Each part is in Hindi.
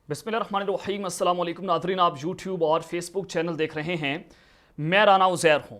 बिस्मिल्लाहिर्रहमानिर्रहीम। अस्सलाम वालेकुम नाज़रीन, आप यूट्यूब और फेसबुक चैनल देख रहे हैं। मैं राना उज़ैर हूँ।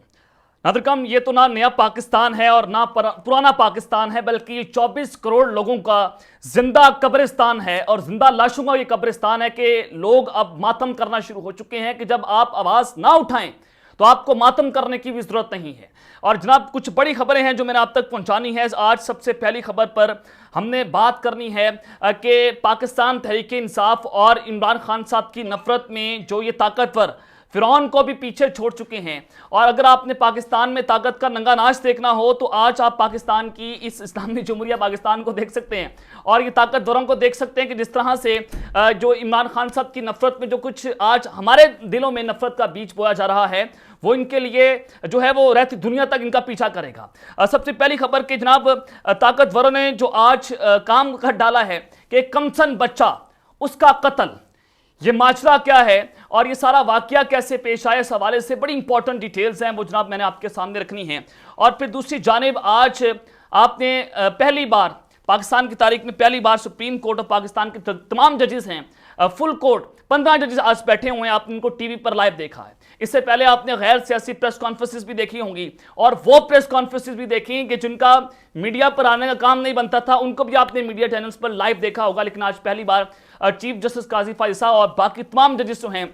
नाज़रीन, ये तो ना नया पाकिस्तान है और ना पुराना पाकिस्तान है, बल्कि ये 24 करोड़ लोगों का जिंदा कब्रिस्तान है। और जिंदा लाशों का ये कब्रिस्तान है कि लोग अब मातम करना शुरू हो चुके हैं कि जब आप आवाज़ ना उठाएं तो आपको मातम करने की भी जरूरत नहीं है। और जनाब, कुछ बड़ी खबरें हैं जो मैंने आप तक पहुंचानी है। आज सबसे पहली खबर पर हमने बात करनी है कि पाकिस्तान तहरीक इंसाफ और इमरान खान साहब की नफरत में जो ये ताकतवर फिरौन को भी पीछे छोड़ चुके हैं। और अगर आपने पाकिस्तान में ताकत का नंगा नाच देखना हो तो आज आप पाकिस्तान की इस इस्लामी जमहूरिया पाकिस्तान को देख सकते हैं और ये ताकतवरों को देख सकते हैं कि जिस तरह से जो इमरान खान साहब की नफरत में जो कुछ आज हमारे दिलों में नफरत का बीज बोया जा रहा है, वो इनके लिए जो है वो रहती दुनिया तक इनका पीछा करेगा। सबसे पहली खबर कि जनाब, ताकतवरों ने जो आज काम कर डाला है कि कमसन बच्चा उसका कत्ल, ये माजरा क्या है और ये सारा वाकया कैसे पेश आया, इस हवाले से बड़ी इंपॉर्टेंट डिटेल्स हैं वो जनाब मैंने आपके सामने रखनी है। और फिर दूसरी जानिब आज आपने पहली बार पाकिस्तान की तारीख में पहली बार सुप्रीम कोर्ट ऑफ पाकिस्तान के तमाम जजेस हैं, फुल कोर्ट 15 जजेस आज बैठे हुए हैं। आपने इनको टीवी पर लाइव देखा है। इससे पहले आपने गैर सियासी प्रेस कॉन्फ्रेंसेस भी देखी होंगी और वो प्रेस कॉन्फ्रेंसेस भी देखी कि जिनका मीडिया पर आने का काम नहीं बनता था, उनको भी आपने मीडिया चैनल्स पर लाइव देखा होगा। लेकिन आज पहली बार चीफ जस्टिस काजी फायसा और बाकी तमाम जजेस जो हैं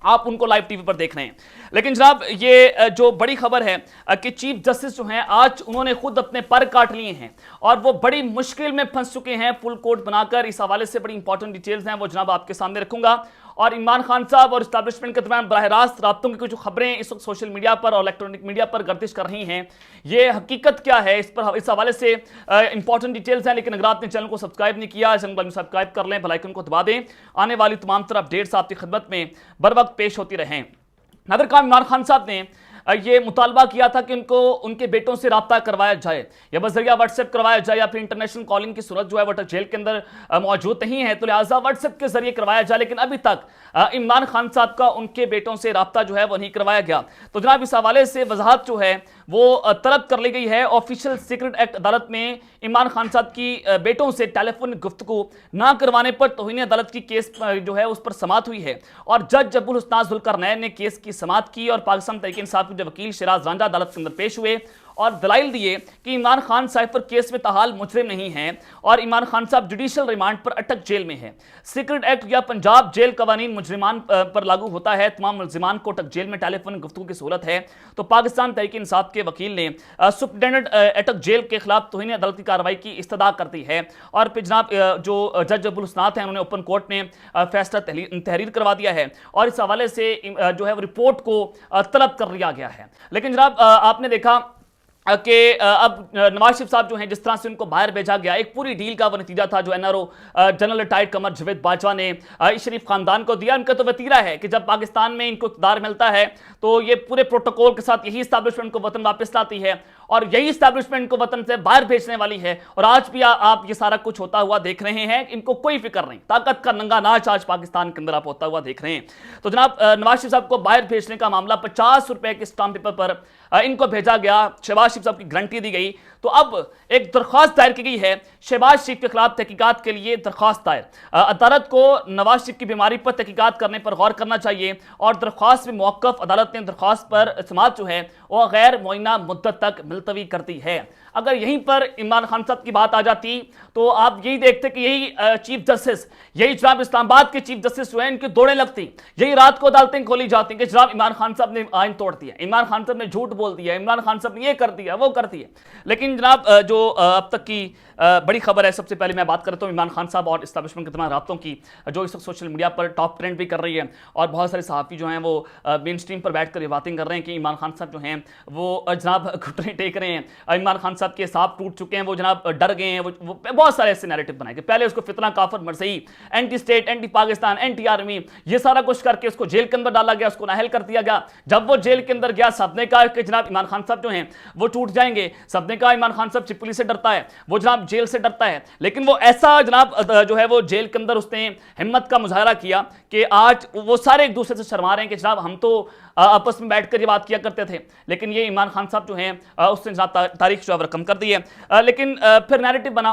आप उनको लाइव टीवी पर देख रहे हैं। लेकिन जनाब, ये जो बड़ी खबर है कि चीफ जस्टिस जो हैं आज उन्होंने खुद अपने पर काट लिए हैं और वो बड़ी मुश्किल में फंस चुके हैं फुल कोर्ट बनाकर। इस हवाले से बड़ी इंपॉर्टेंट डिटेल्स हैं वो जनाब आपके सामने रखूंगा। और इमरान खान साहब और इस्टेब्लिशमेंट के दरमियान बराह रास्त राब्तों की कुछ खबरें इस वक्त सोशल मीडिया पर और इलेक्ट्रॉनिक मीडिया पर गर्दिश कर रही हैं, ये हकीकत क्या है, इस हवाले से इंपॉर्टेंट डिटेल्स हैं। लेकिन अगर आपने चैनल को सब्सक्राइब नहीं किया, चैनल को सब्सक्राइब कर लें, बेल आइकन को दबा दें। आने वाली तमाम तरह अपडेट्स आपकी खिदमत में बर वक्त पेश होती रहें। नाज़रीन, इमरान खान साहब ने ये मुतालबा किया था कि उनको उनके बेटों से रब्ता करवाया जाए या बजरिया व्हाट्सएप करवाया जाए या फिर इंटरनेशनल कॉलिंग की सूरत जो है वो जेल के अंदर मौजूद नहीं है, तो लिहाजा व्हाट्सएप के जरिए करवाया जाए। लेकिन अभी तक इमरान खान साहब का उनके बेटों से रब्ता जो है वो नहीं करवाया गया। तो जनाब, इस हवाले से वजाहत जो है वो तलब कर ली गई है। ऑफिशियल सीक्रेट एक्ट अदालत में इमरान खान साहब की बेटों से टेलीफोन गुफ्तगू ना करवाने पर तौहीन अदालत की केस जो है उस पर समाअत हुई है और जज अब्दुल हुस्ना जुल्करनैन ने केस की समाअत की और पाकिस्तान तहरीक इंसाफ के वकील शिराज रांझा अदालत के अंदर पेश हुए और दलाइल दिए कि इमरान खान साहब पर केस में ताहाल मुजरिम नहीं है और इमरान खान साहब जुडिशियल रिमांड पर अटक जेल में है। सीक्रेट एक्ट या पंजाब जेल कवानीन मुजरिमान पर लागू होता है। तमाम मुलजिमान को अटक जेल में टेलीफोन गुफ्तगू की सहूलत है। तो पाकिस्तान तहरीक इंसाफ के वकील ने सुप्रिटेंडेंट अटक जेल के खिलाफ तौहीन अदालती कार्रवाई की इस्तदा कर दी है। और फिर जनाब, जो जज अब्दुल हुस्नात हैं उन्होंने ओपन कोर्ट में फैसला तहरीर करवा दिया है और इस हवाले से जो है रिपोर्ट को तलब कर लिया गया है। लेकिन जनाब, आपने देखा कि अब नवाज शरीफ साहब जो हैं जिस तरह से उनको बाहर भेजा गया, एक पूरी डील का वो नतीजा था जो NRO general retired Qamar Javed Bajwa ने शरीफ खानदान को दिया। उनका तो वतीरा है कि जब पाकिस्तान में इनको इक़्तिदार मिलता है तो ये पूरे प्रोटोकॉल के साथ यही इस्टेब्लिशमेंट को वतन वापस लाती है और यही इस्टेब्लिशमेंट को वतन से बाहर भेजने वाली है। और आज भी आप ये सारा कुछ होता हुआ देख रहे हैं, इनको कोई फिक्र नहीं। ताकत का नंगा नाच आज पाकिस्तान के अंदर आप होता हुआ देख रहे हैं। तो जनाब, नवाज शरीफ साहब को बाहर भेजने का मामला 50 रुपए के स्टाम्प पेपर पर इनको भेजा गया, शहबाज शरीफ साहब की गारंटी दी गई। तो अब एक दरख्वास्त दायर की गई है शहबाज शरीफ के खिलाफ तहकीकात के लिए। दरख्वास्त दायर, अदालत को नवाज शरीफ की बीमारी पर तहकीकात करने पर गौर करना चाहिए और दरख्वास्त में मौक़िफ़ अदालत ने दरख्वास्त पर समाअत जो है वह गैर मुअय्यना मुद्दत तक मुलतवी कर दी है। अगर यहीं पर इमरान खान साहब की बात आ जाती तो आप यही देखते कि यही चीफ जस्टिस, यही जनाब इस्लामाबाद के चीफ जस्टिस जो है इनकी दौड़ें लगती, यही रात को अदालतें खोली जाती कि जनाब इमरान खान साहब ने आइन तोड़ दिया, इमरान खान साहब ने झूठ बोल दिया, इमरान खान साहब ने ये कर दिया वो कर दिया। लेकिन जनाब, जो अब तक की बड़ी खबर है, सबसे पहले मैं बात करता हूँ इमरान खान साहब और इस्टेब्लिशमेंट के तमाम राब्तों की, जो इस वक्त सोशल मीडिया पर टॉप ट्रेंड भी कर रही है और बहुत सारे सहाफ़ी जो हैं वो मेन स्ट्रीम पर बैठ कर ये बातें कर रहे हैं कि इमरान खान साहब जो हैं वो जनाब घुटने टेक रहे हैं, इमरान खान साहब के सांप टूट चुके हैं, वो जनाब डर गए हैं। वो बहुत सारे ऐसे नैरेटिव बनाए कि पहले उसको फितना, काफिर, मरसई, anti state, anti Pakistan, anti army, ये सारा कुछ करके उसको जेल के अंदर डाला गया, उसको नाहल कर दिया गया। जब वो जेल के अंदर गया, सबने कहा कि जनाब इमरान खान साहब जो हैं वो टूट जाएंगे, सबने कहा इमरान खान साहब चिपली से डरता है, वो जनाब जेल से डरता है। लेकिन वो ऐसा जनाब जो है वो जेल के अंदर उसने हिम्मत का मुजाहरा किया कि आज वो सारे एक दूसरे से शर्मा रहे हैं कि जनाब हम तो आपस में बैठकर ये बात किया करते थे। लेकिन ये इमरान खान साहब जो हैं उसने जनाब तारीख जो है रकम कर दी है। लेकिन फिर नैरेटिव बना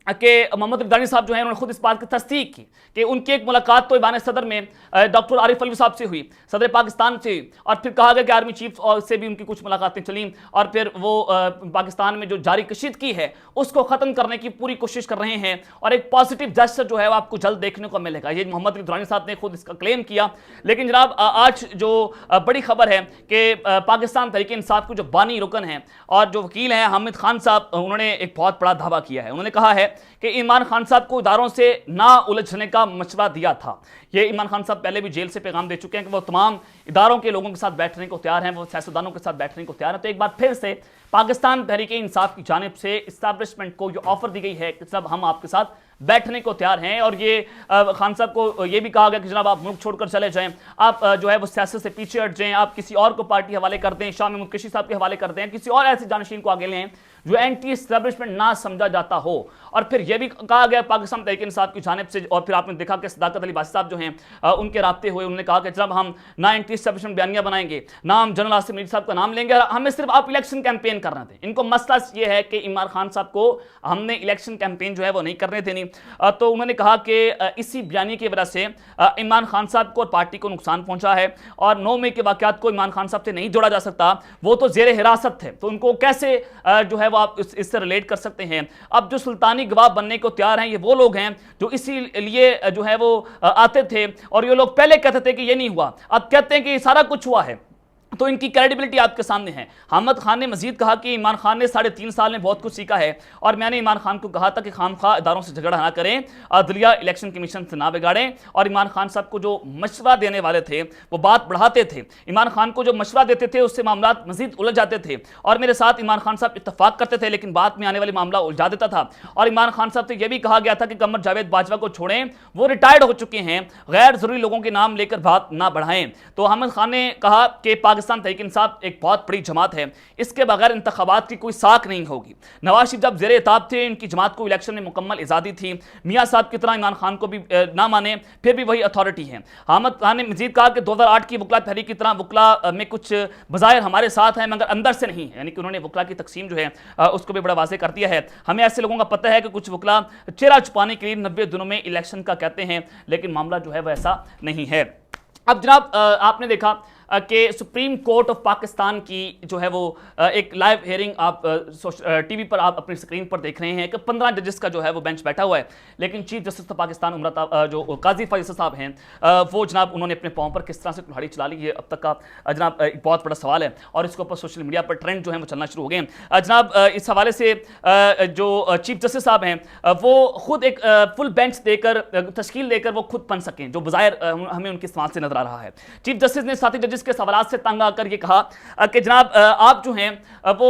कि मोहम्मद रिजवानी साहब जो है उन्होंने खुद इस बात की तस्दीक की कि उनकी एक मुलाकात तो ईवान सदर में डॉक्टर आरिफ अलवी साहब से हुई, सदर पाकिस्तान से हुई, और फिर कहा गया कि आर्मी चीफ से भी उनकी कुछ मुलाकातें चली, और फिर वो पाकिस्तान में जो जारी कशीदगी है उसको ख़त्म करने की पूरी कोशिश कर रहे हैं, और एक पॉजिटिव जेस्चर जो है वो आपको जल्द देखने को मिलेगा। ये मोहम्मद रिजवानी साहब ने खुद इसका क्लेम किया। लेकिन जनाब आज जो बड़ी खबर है कि पाकिस्तान तहरीक इंसाफ के जो बानी रुकन हैं और जो वकील हैं हामिद खान साहब, उन्होंने एक बहुत बड़ा दावा किया है। उन्होंने कहा है कि इमरान खान साहब को इदारों से ना उलझने का मशवरा दिया था। ये इमरान खान साहब पहले भी जेल से पैगाम दे चुके हैं कि वो तमाम इदारों के लोगों के साथ बैठने को तैयार हैं, वो सियासतदानों के साथ बैठने को तैयार हैं। तो एक बार फिर से पाकिस्तान तहरीक इंसाफ की जानिब से इस्टेब्लिशमेंट को ये ऑफर दी गई है कि सब हम आपके साथ बैठने को तैयार हैं, और ये खान साहब को ये भी कहा गया कि जनाब आप मुल्क छोड़कर चले जाएं, आप जो है वो सियासत से पीछे हट जाएं, आप किसी और को पार्टी हवाले कर दें, शामी मुनकशी साहब के हवाले कर दें, किसी और ऐसे जानशीन को आगे लें जो एंटी इस्टेब्लिशमेंट ना समझा जाता हो। और फिर यह भी कहा गया पाकिस्तान तहरीक इंसाफ की जानिब से, और फिर आपने देखा कि सदाकत अली बासी साहब जो हैं उनके राब्ते हुए, उन्होंने कहा कि जब हम ना एंटी इस्टेब्लिशमेंट बयानियां बनाएंगे, ना हम जनरल आसिफ मीर साहब का नाम लेंगे, हमें सिर्फ आप इलेक्शन कैंपेन करना थे। इनको मसला ये है कि इमरान खान साहब को हमने इलेक्शन कैंपेन जो है वो नहीं करने देनी। तो उन्होंने कहा कि इसी बयानी की वजह से इमरान खान साहब को और पार्टी को नुकसान पहुंचा है, और 9 मई के वाकयात को इमरान खान साहब से नहीं जोड़ा जा सकता। वो तो जेर हिरासत थे, तो उनको कैसे जो है वो आप इससे रिलेट कर सकते हैं। अब जो सुल्तानी गवाह बनने को तैयार हैं ये वो लोग हैं जो इसीलिए जो है वो आते थे, और ये लोग पहले कहते थे कि ये नहीं हुआ, अब कहते हैं कि सारा कुछ हुआ है। तो इनकी क्रेडिबिलिटी आपके सामने है। हामिद खान ने मजीद कहा कि इमरान खान ने 3.5 साल में बहुत कुछ सीखा है, और मैंने इमरान खान को कहा था कि खामखा इदारों से झगड़ा ना करें, अदलिया इलेक्शन कमीशन से ना बिगाड़ें, और इमरान खान साहब को जो मशवरा देने वाले थे वो बात बढ़ाते थे। इमरान खान को जो मशवरा देते थे उससे मामला मजीद उलझ जाते थे, और मेरे साथ इमरान खान साहब इत्तफाक करते थे, लेकिन बाद में आने वाले मामला उलझा देता था। और इमरान खान साहब से यह भी कहा गया था कि कमर जावेद बाजवा को छोड़ें, वो रिटायर्ड हो चुके हैं, गैर जरूरी लोगों के नाम लेकर बात ना बढ़ाएं। तो हामिद खान ने कहा कि पाकिस्तान तहरीक इंसाफ एक बहुत बड़ी जमात है, इसके बगैर इंतखाबात की कोई साख नहीं होगी। नवाज शरीफ जब ज़ेरे इताब थे, इनकी जमात को इलेक्शन में मुकम्मल आज़ादी थी। मियाँ साहब की तरह इमरान खान को भी ना माने, फिर भी वही अथॉरिटी है। हामिद खान ने मजीद कहा कि 2008 की वकला तहरीक की तरह वकला में कुछ बज़ाहिर हमारे साथ हैं मगर अंदर से नहीं है, यानी कि उन्होंने वकला की तकसीम जो है उसको भी बड़ा वाज़ेह कर दिया है। हमें ऐसे लोगों का पता है कि कुछ वकला चेहरा छुपाने के लिए 90 दिनों में इलेक्शन का कहते हैं, लेकिन मामला जो है वैसा नहीं है। अब जनाब आपने देखा कि सुप्रीम कोर्ट ऑफ पाकिस्तान की जो है वो एक लाइव हियरिंग आप टीवी पर आप अपनी स्क्रीन पर देख रहे हैं कि 15 जजेस का जो है वो बेंच बैठा हुआ है, लेकिन चीफ जस्टिस ऑफ पाकिस्तान जो काजी फैसल साहब हैं वो जनाब उन्होंने अपने पाँव पर किस तरह से कुल्हाड़ी चला ली, ये अब तक का जनाब एक बहुत बड़ा सवाल है, और इसके ऊपर सोशल मीडिया पर ट्रेंड जो है वो चलना शुरू हो गए हैं। जनाब इस हवाले से जो चीफ जस्टिस साहब हैं वो खुद एक फुल बेंच देकर तश्कील देकर वो खुद बन सकें, जो बज़ाहिर हमें उनकी समाज से नजर आ रहा है। चीफ जस्टिस ने साथी जजेस के सवालात से तंग आकर ये कहा कि जनाब आप जो हैं वो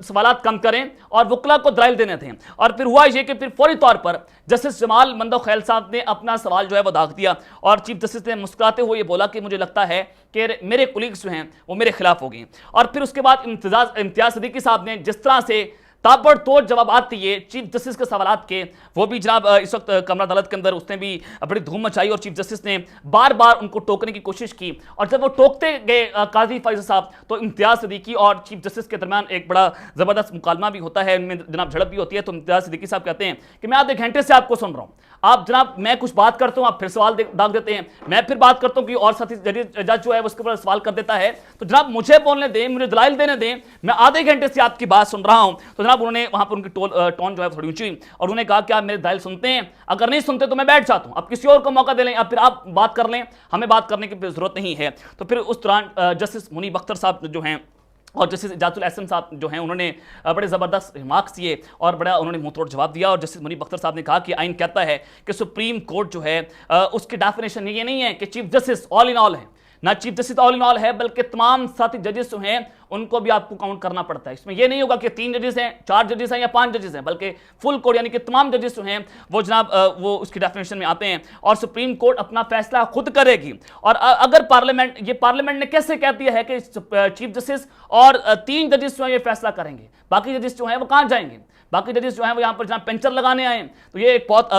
सवालात कम करें और वकला को दलाइल देने दें। और फिर हुआ ये कि फिर फौरी तौर पर जस्टिस जमाल मंदो खैल साहब ने अपना सवाल जो है वो दाग दिया, और चीफ जस्टिस ने मुस्कुराते हुए ये बोला कि मुझे लगता है कि मेरे कोलीग्स जो हैं वो मेरे खिलाफ हो गए। और फिर उसके बाद इम्तियाज सिद्दीकी साहब ने जिस तरह से ताबड़तोड़ जवाबात दिए चीफ जस्टिस के सवालात के, वो भी जनाब इस वक्त कमरा अदालत के अंदर उसने भी बड़ी धूम मचाई, और चीफ जस्टिस ने बार बार उनको टोकने की कोशिश की, और जब वो टोकते गए काजी फैसल साहब तो इम्तियाज सिद्दीकी और चीफ जस्टिस के दरमियान एक बड़ा ज़बरदस्त मुकालमा भी होता है, इनमें जनाब झड़प भी होती है। तो इम्तियाज सिद्दीकी साहब कहते हैं कि मैं आधे घंटे से आपको सुन रहा हूँ, आप जनाब मैं कुछ बात करता हूँ आप फिर सवाल दाग देते हैं, मैं फिर बात करता हूँ कि और साथी जज जो है उसके ऊपर सवाल कर देता है, तो जनाब मुझे बोलने दें, मुझे दलाइल देने दें, मैं आधे घंटे से आपकी बात सुन रहा हूँ। तो जनाब उन्होंने वहाँ पर उनकी टोन जो है थोड़ी ऊंची, और उन्होंने कहा कि आप मेरे दलाइल सुनते हैं, अगर नहीं सुनते तो मैं बैठ जाता हूँ, अब किसी और को मौका दे लें, अब फिर आप बात कर लें, हमें बात करने की जरूरत नहीं है। तो फिर उस दौरान जस्टिस मुनीब अख्तर साहब जो हैं और जस्टिस इजाजुल एहसन साहब जो हैं उन्होंने बड़े ज़बरदस्त रिमार्क्स दिए और बड़ा उन्होंने मुंहतोड़ जवाब दिया। और जस्टिस मुनीब अख्तर साहब ने कहा कि आइन कहता है कि सुप्रीम कोर्ट जो है उसकी डेफिनेशन ये नहीं है कि chief justice all in all है, ना chief justice all in all है, बल्कि तमाम साथी जजेस जो हैं उनको भी आपको काउंट करना पड़ता है। इसमें यह नहीं होगा कि 3 जजेस हैं, 4 जजेस हैं या 5 जजेस हैं, बल्कि फुल कोर्ट यानी कि तमाम जजेस जो हैं वो जनाब वो उसकी डेफिनेशन में आते हैं, और सुप्रीम कोर्ट अपना फैसला खुद करेगी। और अगर पार्लियामेंट ने कैसे कह दिया है कि चीफ जस्टिस और 3 जजेस जो है ये फैसला करेंगे, बाकी जजेस जो हैं वो कहाँ जाएंगे? बाकी जजेस जो हैं वो यहाँ पर जनाब पेंचर लगाने आए। तो ये एक बहुत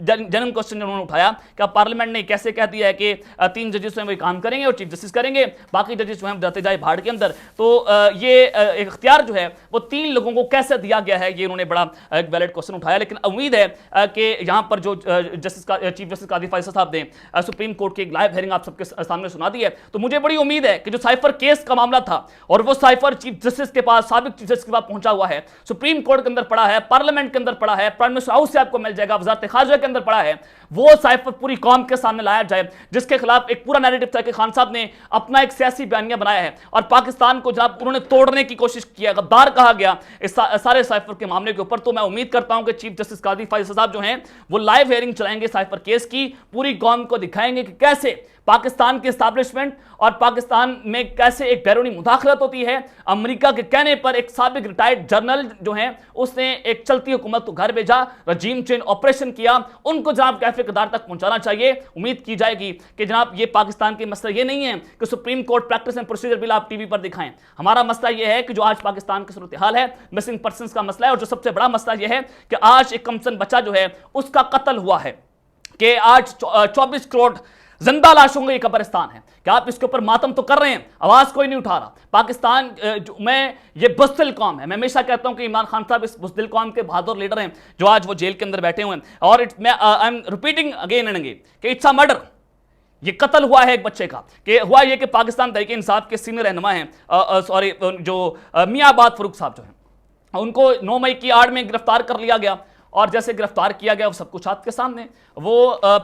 जन्म क्वेश्चन उन्होंने उठाया कि पार्लियामेंट ने कैसे कह दिया है कि 3 जजेस वो काम करेंगे और चीफ जस्टिस करेंगे, बाकी जजेस जो हैं जाते जाए भाड़ के अंदर। तो ये एक इख्तियार जो है वो 3 लोगों को कैसे दिया गया है, ये उन्होंने बड़ा एक वैलिड क्वेश्चन उठाया। लेकिन उम्मीद है कि यहाँ पर जो चीफ जस्टिस काजी फैसल साहब ने सुप्रीम कोर्ट की एक लाइव हेयरिंग आप सबके सामने सुना दी है, तो मुझे बड़ी उम्मीद है कि जो साइफर केस का मामला था और वो साइफर चीफ जस्टिस के पास, साबिक चीफ जस्टिस के पास पहुंचा हुआ है, सुप्रीम कोर्ट के अंदर पड़ा है, पार्लियामेंट के अंदर पड़ा है, प्राइम मिनिस्टर हाउस से आपको मिल जाएगा, वजारत खारजा के अंदर पड़ा है, वो साइफर पूरी कौम के सामने लाया जाए, जिसके खिलाफ एक पूरा नैरेटिव था कि खान साहब ने अपना एक सियासी बयानिया बनाया है और पाकिस्तान को जनाब उन्होंने तोड़ने की कोशिश की है, गद्दार कहा गया इस सारे साइफर के मामले के ऊपर। तो मैं उम्मीद करता हूं कि चीफ जस्टिस काजी फैसल साहब जो हैं वो लाइव हेयरिंग चलाएंगे साइफर केस की, पूरी कौम को दिखाएंगे कि कैसे पाकिस्तान की एस्टैब्लिशमेंट और पाकिस्तान में कैसे एक बैरूनी मुदाखलत होती है। अमेरिका के कहने पर एक साबिक रिटायर्ड जनरल जो हैं उसने एक चलती हुकूमत को घर भेजा, रजीम चेंज ऑपरेशन किया, उनको जनाब कैफे किरदार तक पहुंचाना चाहिए। उम्मीद की जाएगी कि जनाब ये पाकिस्तान के मसला ये नहीं है कि supreme court practice and procedure bill आप टीवी पर दिखाएं। हमारा मसला यह है कि जो आज पाकिस्तान की सूरत हाल है, मिसिंग पर्सन का मसला है, और जो सबसे बड़ा मसला यह है कि आज एक कमसन बच्चा जो है उसका कत्ल हुआ है, कि आज 24 करोड़ जिंदा लाशों का ये कब्रिस्तान है। क्या आप इसके ऊपर मातम तो कर रहे हैं, आवाज कोई नहीं उठा रहा। पाकिस्तान में ये बुज़दिल कौम है। मैं हमेशा कहता हूं कि इमरान खान साहब इस बुज़दिल कौम के बहादुर लीडर हैं जो आज वो जेल के अंदर बैठे हुए हैं। और I am repeating again and again कि इट्स अ मर्डर। ये कत्ल हुआ है एक बच्चे का, कि हुआ ये कि पाकिस्तान तहरीक इंसाफ के सीनियर रहनुमा हैं, सॉरी जो मियां अबाद फरूक साहब जो हैं, उनको 9 मई की आड़ में गिरफ्तार कर लिया गया। और जैसे गिरफ्तार किया गया वो सब कुछ आपके सामने, वो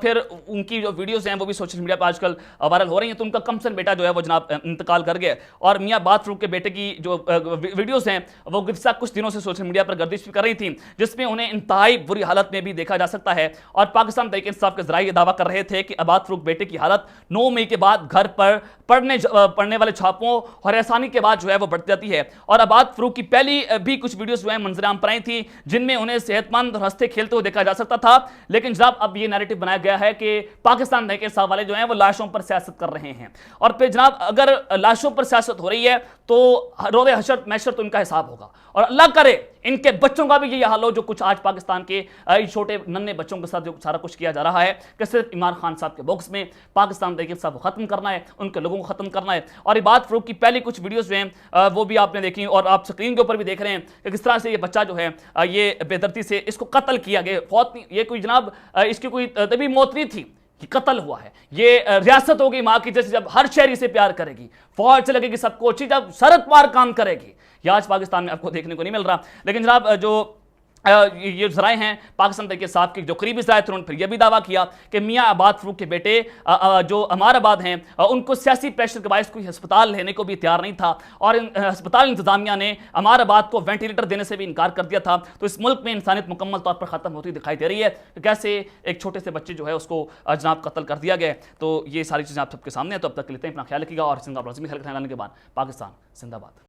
फिर उनकी जो वीडियोस हैं वो भी सोशल मीडिया पर आजकल वायरल हो रही हैं। तो उनका कमसन बेटा जो है वो जनाब इंतकाल कर गया, और मियां अबाद फरूक के बेटे की जो वीडियोस हैं वो गुज़श्ता कुछ दिनों से सोशल मीडिया पर गर्दिश भी कर रही थी, जिसमें उन्हें इंतहाई बुरी हालत में भी देखा जा सकता है। और पाकिस्तान तहरीक इंसाफ के ज़राए ये दावा कर रहे थे कि अबाद फरूक बेटे की हालत 9 मई के बाद घर पर पढ़ने वाले छापों और एहसानी के बाद जो है वो बढ़ जाती है। और अबाद फरूक की पहली भी कुछ वीडियोस जो है मंजर आम पर आई थी, जिनमें उन्हें सेहतमंद और हंसते खेलते हुए देखा जा सकता था। लेकिन जनाब अब ये नैरेटिव बनाया गया है कि पाकिस्तान तहरीक इंसाफ वाले जो हैं वो लाशों पर सियासत कर रहे हैं। और फिर जनाब अगर लाशों पर सियासत हो रही है तो रोज़े हशर मैशर तो इनका हिसाब होगा, और अल्लाह करे इनके बच्चों का भी यही हाल हो जो कुछ आज पाकिस्तान के छोटे नन्हे बच्चों के साथ जो सारा कुछ किया जा रहा है, कि सिर्फ इमरान खान साहब के बॉक्स में पाकिस्तान तहरीक इंसाफ को खत्म करना है, उनके लोगों को खत्म करना है। और अबाद फरूक की पहली कुछ वीडियोस जो हैं वो भी आपने देखी और आप स्क्रीन के ऊपर भी देख रहे हैं कि किस तरह से ये बच्चा जो है ये बेदर्दी से इसको कत्ल किया गया। ये कोई जनाब इसकी कोई तभी मौत नहीं थी, कि कत्ल हुआ है। ये रियासत होगी माँ की, जैसे जब हर शहरी से प्यार करेगी, फौज से लगेगी सबको अच्छी, जब सरहद पार काम करेगी। ये आज पाकिस्तान में आपको देखने को नहीं मिल रहा। लेकिन जनाब जो ये ज़राए हैं पाकिस्तान तहरीक इंसाफ के जो करीबी ज़राए थे, उन्होंने फिर यह भी दावा किया कि मियां अबाद फरूक के बेटे जो अमाराबाद हैं उनको सियासी प्रेशर के बायस कोई अस्पताल लेने को भी तैयार नहीं था, और अस्पताल इंतजामिया ने अमाराबाद को वेंटिलेटर देने से भी इनकार कर दिया था। तो इस मुल्क में इंसानियत मुकम्मल तौर पर ख़त्म होती दिखाई दे रही है कि कैसे एक छोटे से बच्चे जो है उसको जनाब कत्ल कर दिया गया। तो ये सारी चीज़ें आप सबके सामने हैं। तो अब तक लेते हैं, अपना ख्याल रखिएगा और सिंगापुर के बाद पाकिस्तान जिंदाबाद।